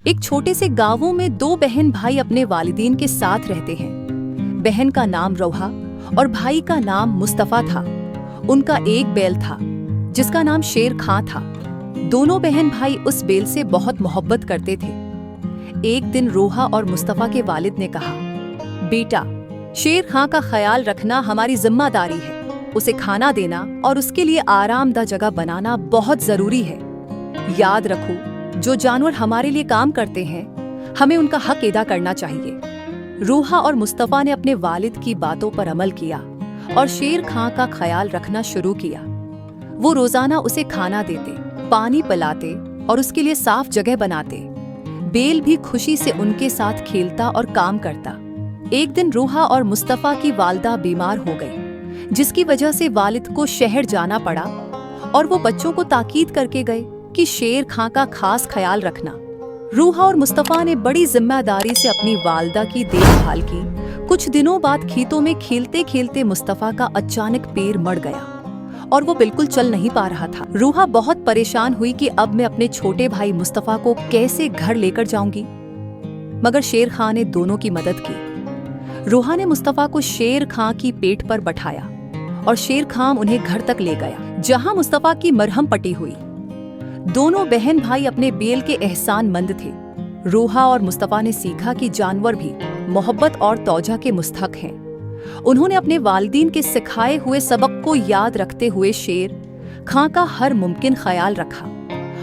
एक छोटे से गांवों में दो बहन भाई अपने वालिदीन के साथ रहते हैं। बहन का नाम रोहा और भाई का नाम मुस्तफा था। उनका एक बैल था जिसका नाम शेर खां था। दोनों बहन भाई उस बैल से बहुत मोहब्बत करते थे। एक दिन रोहा और मुस्तफा के वालिद ने कहा, बेटा, शेर खां का ख्याल रखना हमारी जिम्मेदारी है। उसे खाना देना और उसके लिए आरामदा जगह बनाना बहुत जरूरी है। याद रखो, जो जानवर हमारे लिए काम करते हैं, हमें उनका हक अदा करना चाहिए। रोहा और मुस्तफा ने अपने वालिद की बातों पर अमल किया और शेर खां का ख्याल रखना शुरू किया। वो रोजाना उसे खाना देते, पानी पिलाते और उसके लिए साफ जगह बनाते। बैल भी खुशी से उनके साथ खेलता और काम करता। एक दिन रोहा और मुस्तफा की वालिदा बीमार हो गई, जिसकी वजह से वालिद को शहर जाना पड़ा और वो बच्चों को ताकीद करके गए कि शेर खां का खास ख्याल रखना। रोहा और मुस्तफा ने बड़ी जिम्मेदारी से अपनी वालिदा की देखभाल की। कुछ दिनों बाद खेतों में खेलते खेलते मुस्तफा का अचानक पैर मड़ गया और वो बिल्कुल चल नहीं पा रहा था। रोहा बहुत परेशान हुई कि अब मैं अपने छोटे भाई मुस्तफा को कैसे घर लेकर जाऊंगी, मगर शेर खां ने दोनों की मदद की। रोहा ने मुस्तफा को शेर खां की पेट पर बैठाया और शेर खां उन्हें घर तक ले गया, जहां मुस्तफा की मरहम पट्टी हुई। दोनों बहन भाई अपने बैल के एहसानमंद थे। रोहा और मुस्तफा ने सीखा कि जानवर भी मोहब्बत और तौजा के मुस्तहक हैं। उन्होंने अपने वालिदीन के सिखाए हुए सबक को याद रखते हुए शेर खां का हर मुमकिन ख्याल रखा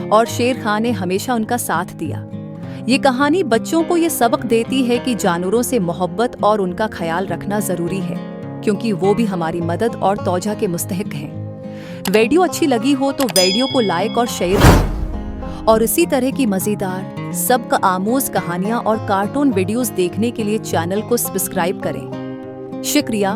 और शेर खां ने हमेशा उनका साथ दिया। ये कहानी बच्चों को ये सबक देती है कि जानवरों से मोहब्बत और उनका ख्याल रखना जरूरी है, क्योंकि वो भी हमारी मदद और तौजा के मुस्तहिक हैं। वीडियो अच्छी लगी हो तो वीडियो को लाइक और शेयर करें और इसी तरह की मजेदार सबक आमोज कहानियां और कार्टून वीडियोस देखने के लिए चैनल को सब्सक्राइब करें। शुक्रिया।